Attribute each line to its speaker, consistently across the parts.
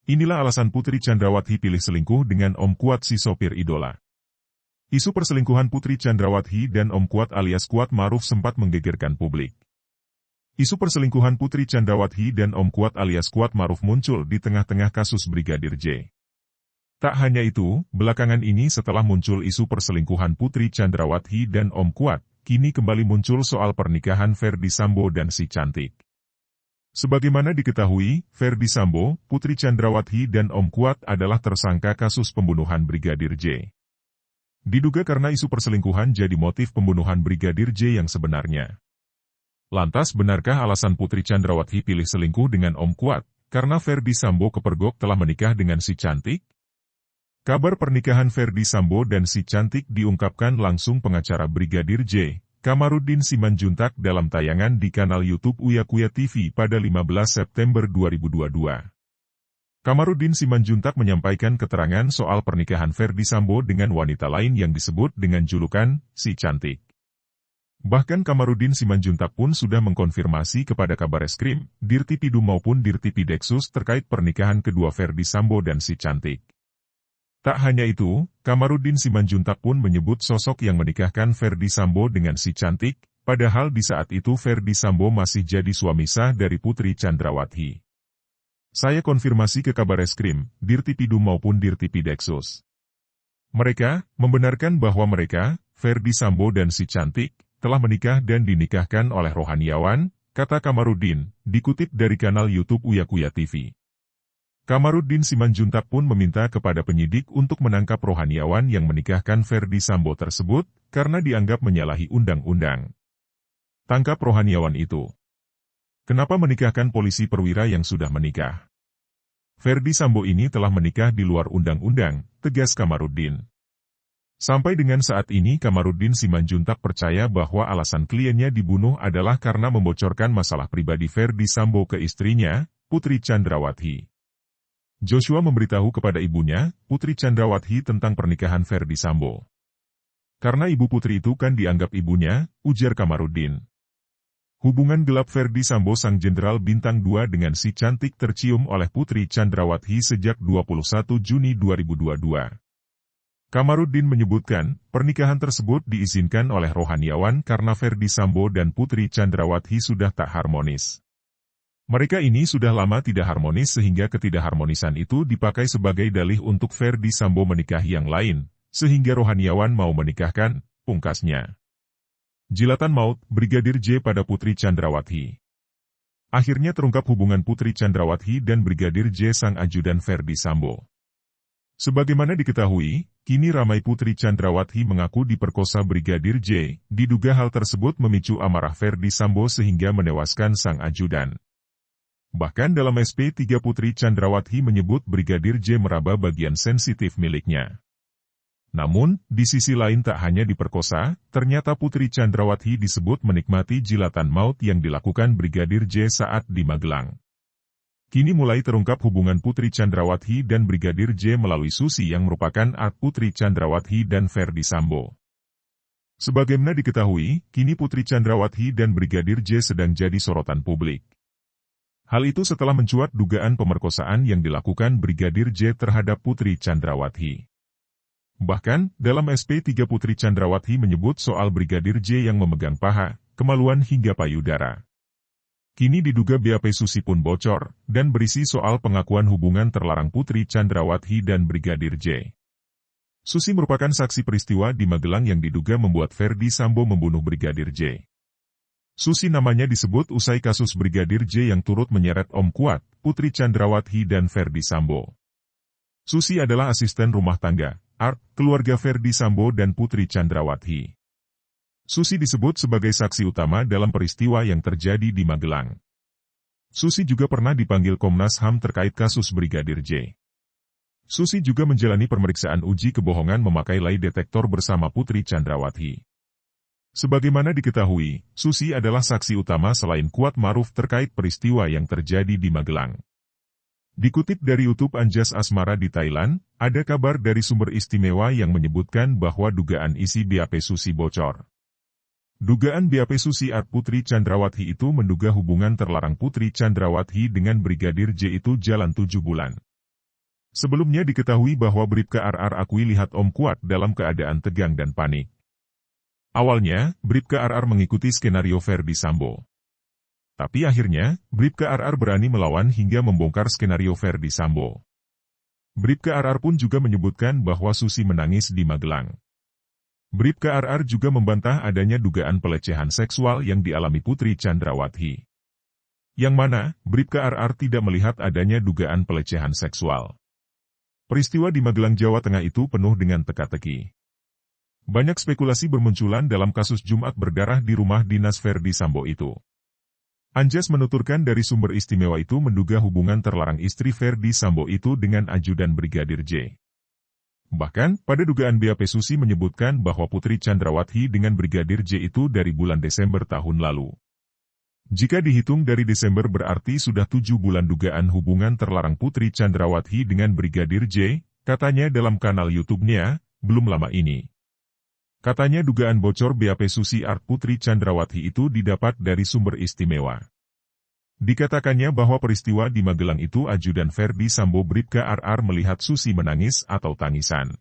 Speaker 1: Inilah alasan Putri Chandrawati pilih selingkuh dengan Om Kuat si sopir idola. Isu perselingkuhan Putri Chandrawati dan Om Kuat alias Kuat Maruf sempat menggegerkan publik. Isu perselingkuhan Putri Chandrawati dan Om Kuat alias Kuat Maruf muncul di tengah-tengah kasus Brigadir J. Tak hanya itu, belakangan ini setelah muncul isu perselingkuhan Putri Chandrawati dan Om Kuat, kini kembali muncul soal pernikahan Ferdy Sambo dan si cantik. Sebagaimana diketahui, Ferdy Sambo, Putri Chandrawati dan Om Kuat adalah tersangka kasus pembunuhan Brigadir J. Diduga karena isu perselingkuhan jadi motif pembunuhan Brigadir J yang sebenarnya. Lantas benarkah alasan Putri Chandrawati pilih selingkuh dengan Om Kuat, karena Ferdy Sambo kepergok telah menikah dengan si cantik? Kabar pernikahan Ferdy Sambo dan si cantik diungkapkan langsung pengacara Brigadir J, Kamarudin Simanjuntak dalam tayangan di kanal YouTube Uya Kuya TV pada 15 September 2022. Kamarudin Simanjuntak menyampaikan keterangan soal pernikahan Ferdy Sambo dengan wanita lain yang disebut dengan julukan si cantik. Bahkan Kamarudin Simanjuntak pun sudah mengkonfirmasi kepada Kabareskrim, Dirtipidum maupun Dirtipideksus terkait pernikahan kedua Ferdy Sambo dan si cantik. Tak hanya itu, Kamarudin Simanjuntak pun menyebut sosok yang menikahkan Ferdy Sambo dengan si cantik, padahal di saat itu Ferdy Sambo masih jadi suami sah dari Putri Chandrawati. Saya konfirmasi ke Kabareskrim, Dirtipidum maupun Dirtipideksus. Mereka membenarkan bahwa mereka, Ferdy Sambo dan si cantik, telah menikah dan dinikahkan oleh rohaniawan, kata Kamarudin, dikutip dari kanal YouTube Uya Kuya TV. Kamarudin Simanjuntak pun meminta kepada penyidik untuk menangkap rohaniawan yang menikahkan Ferdy Sambo tersebut, karena dianggap menyalahi undang-undang. Tangkap rohaniawan itu. Kenapa menikahkan polisi perwira yang sudah menikah? Ferdy Sambo ini telah menikah di luar undang-undang, tegas Kamarudin. Sampai dengan saat ini Kamarudin Simanjuntak percaya bahwa alasan kliennya dibunuh adalah karena membocorkan masalah pribadi Ferdy Sambo ke istrinya, Putri Chandrawati. Joshua memberitahu kepada ibunya, Putri Chandrawati tentang pernikahan Ferdy Sambo. Karena ibu Putri itu kan dianggap ibunya, ujar Kamarudin. Hubungan gelap Ferdy Sambo sang jenderal bintang 2 dengan si cantik tercium oleh Putri Chandrawati sejak 21 Juni 2022. Kamarudin menyebutkan, pernikahan tersebut diizinkan oleh rohaniawan karena Ferdy Sambo dan Putri Chandrawati sudah tak harmonis. Mereka ini sudah lama tidak harmonis sehingga ketidakharmonisan itu dipakai sebagai dalih untuk Ferdy Sambo menikahi yang lain, sehingga rohaniawan mau menikahkan, pungkasnya. Jilatan maut, Brigadir J pada Putri Chandrawati. Akhirnya terungkap hubungan Putri Chandrawati dan Brigadir J sang ajudan Ferdy Sambo. Sebagaimana diketahui, kini ramai Putri Chandrawati mengaku diperkosa Brigadir J, diduga hal tersebut memicu amarah Ferdy Sambo sehingga menewaskan sang ajudan. Bahkan dalam SP3 Putri Chandrawati menyebut Brigadir J meraba bagian sensitif miliknya. Namun, di sisi lain tak hanya diperkosa, ternyata Putri Chandrawati disebut menikmati jilatan maut yang dilakukan Brigadir J saat di Magelang. Kini mulai terungkap hubungan Putri Chandrawati dan Brigadir J melalui Susi yang merupakan adik Putri Chandrawati dan Ferdy Sambo. Sebagaimana diketahui, kini Putri Chandrawati dan Brigadir J sedang jadi sorotan publik. Hal itu setelah mencuat dugaan pemerkosaan yang dilakukan Brigadir J terhadap Putri Chandrawati. Bahkan, dalam SP3 Putri Chandrawati menyebut soal Brigadir J yang memegang paha, kemaluan hingga payudara. Kini diduga BAP Susi pun bocor, dan berisi soal pengakuan hubungan terlarang Putri Chandrawati dan Brigadir J. Susi merupakan saksi peristiwa di Magelang yang diduga membuat Ferdy Sambo membunuh Brigadir J. Susi namanya disebut usai kasus Brigadir J yang turut menyeret Om Kuat, Putri Chandrawati dan Ferdy Sambo. Susi adalah asisten rumah tangga, keluarga Ferdy Sambo dan Putri Chandrawati. Susi disebut sebagai saksi utama dalam peristiwa yang terjadi di Magelang. Susi juga pernah dipanggil Komnas HAM terkait kasus Brigadir J. Susi juga menjalani pemeriksaan uji kebohongan memakai lay detektor bersama Putri Chandrawati. Sebagaimana diketahui, Susi adalah saksi utama selain Kuat Maruf terkait peristiwa yang terjadi di Magelang. Dikutip dari YouTube Anjas Asmara di Thailand, ada kabar dari sumber istimewa yang menyebutkan bahwa dugaan isi BAP Susi bocor. Dugaan BAP Susi Putri Chandrawati itu menduga hubungan terlarang Putri Chandrawati dengan Brigadir J itu jalan 7 bulan. Sebelumnya diketahui bahwa Bribka RR akui lihat Om Kuat dalam keadaan tegang dan panik. Awalnya, Bribka RR mengikuti skenario Ferdy Sambo. Tapi akhirnya, Bribka RR berani melawan hingga membongkar skenario Ferdy Sambo. Bribka RR pun juga menyebutkan bahwa Susi menangis di Magelang. Bribka RR juga membantah adanya dugaan pelecehan seksual yang dialami Putri Chandrawati. Yang mana, Bribka RR tidak melihat adanya dugaan pelecehan seksual. Peristiwa di Magelang, Jawa Tengah itu penuh dengan teka-teki. Banyak spekulasi bermunculan dalam kasus Jumat berdarah di rumah dinas Ferdy Sambo itu. Anjas menuturkan dari sumber istimewa itu menduga hubungan terlarang istri Ferdy Sambo itu dengan ajudan Brigadir J. Bahkan, pada dugaan BAP Susi menyebutkan bahwa Putri Chandrawati dengan Brigadir J itu dari bulan Desember tahun lalu. Jika dihitung dari Desember berarti sudah 7 bulan dugaan hubungan terlarang Putri Chandrawati dengan Brigadir J, katanya dalam kanal YouTube-nya, belum lama ini. Katanya dugaan bocor BAP Susi Art Putri Chandrawati itu didapat dari sumber istimewa. Dikatakannya bahwa peristiwa di Magelang itu ajudan Ferdy Sambo Bribka RR melihat Susi menangis atau tangisan.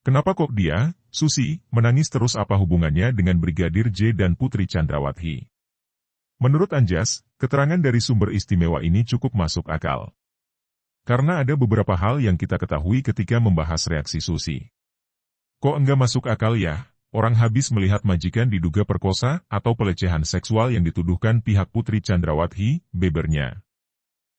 Speaker 1: Kenapa kok dia, Susi, menangis terus, apa hubungannya dengan Brigadir J dan Putri Chandrawati? Menurut Anjas, keterangan dari sumber istimewa ini cukup masuk akal. Karena ada beberapa hal yang kita ketahui ketika membahas reaksi Susi. Kok enggak masuk akal ya? Orang habis melihat majikan diduga perkosa atau pelecehan seksual yang dituduhkan pihak Putri Chandrawati, bebernya.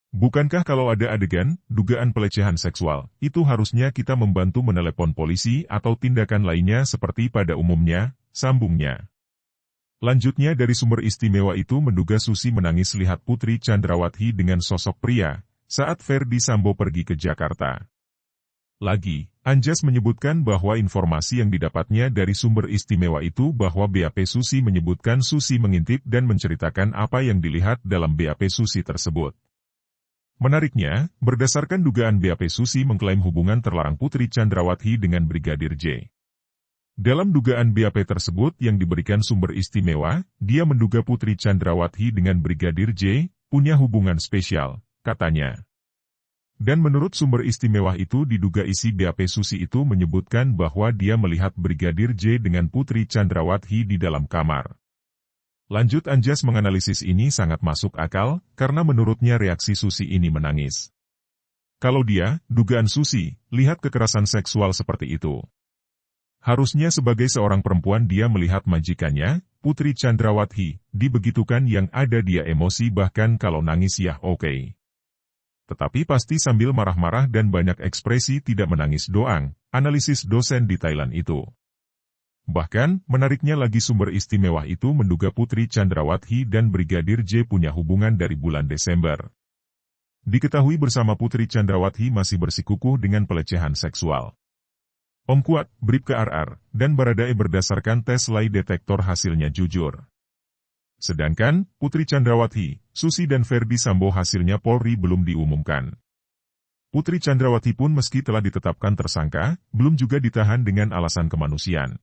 Speaker 1: Bukankah kalau ada adegan, dugaan pelecehan seksual, itu harusnya kita membantu menelepon polisi atau tindakan lainnya seperti pada umumnya, sambungnya. Lanjutnya dari sumber istimewa itu menduga Susi menangis lihat Putri Chandrawati dengan sosok pria, saat Ferdy Sambo pergi ke Jakarta. Lagi, Anjas menyebutkan bahwa informasi yang didapatnya dari sumber istimewa itu bahwa BAP Susi menyebutkan Susi mengintip dan menceritakan apa yang dilihat dalam BAP Susi tersebut. Menariknya, berdasarkan dugaan BAP Susi mengklaim hubungan terlarang Putri Chandrawati dengan Brigadir J. Dalam dugaan BAP tersebut yang diberikan sumber istimewa, dia menduga Putri Chandrawati dengan Brigadir J punya hubungan spesial, katanya. Dan menurut sumber istimewa itu diduga isi BAP Susi itu menyebutkan bahwa dia melihat Brigadir J dengan Putri Chandrawati di dalam kamar. Lanjut Anjas menganalisis ini sangat masuk akal, karena menurutnya reaksi Susi ini menangis. Kalau dia, dugaan Susi, lihat kekerasan seksual seperti itu. Harusnya sebagai seorang perempuan dia melihat majikannya, Putri Chandrawati, dibegitukan yang ada dia emosi bahkan kalau nangis ya oke. Tetapi pasti sambil marah-marah dan banyak ekspresi tidak menangis doang, analisis dosen di Thailand itu. Bahkan, menariknya lagi sumber istimewa itu menduga Putri Chandrawati dan Brigadir J punya hubungan dari bulan Desember. Diketahui bersama Putri Chandrawati masih bersikukuh dengan pelecehan seksual. Om Kuat, Bribka RR, dan Baradae berdasarkan tes lie detektor hasilnya jujur. Sedangkan, Putri Chandrawati, Susi dan Ferdy Sambo hasilnya Polri belum diumumkan. Putri Chandrawati pun meski telah ditetapkan tersangka, belum juga ditahan dengan alasan kemanusiaan.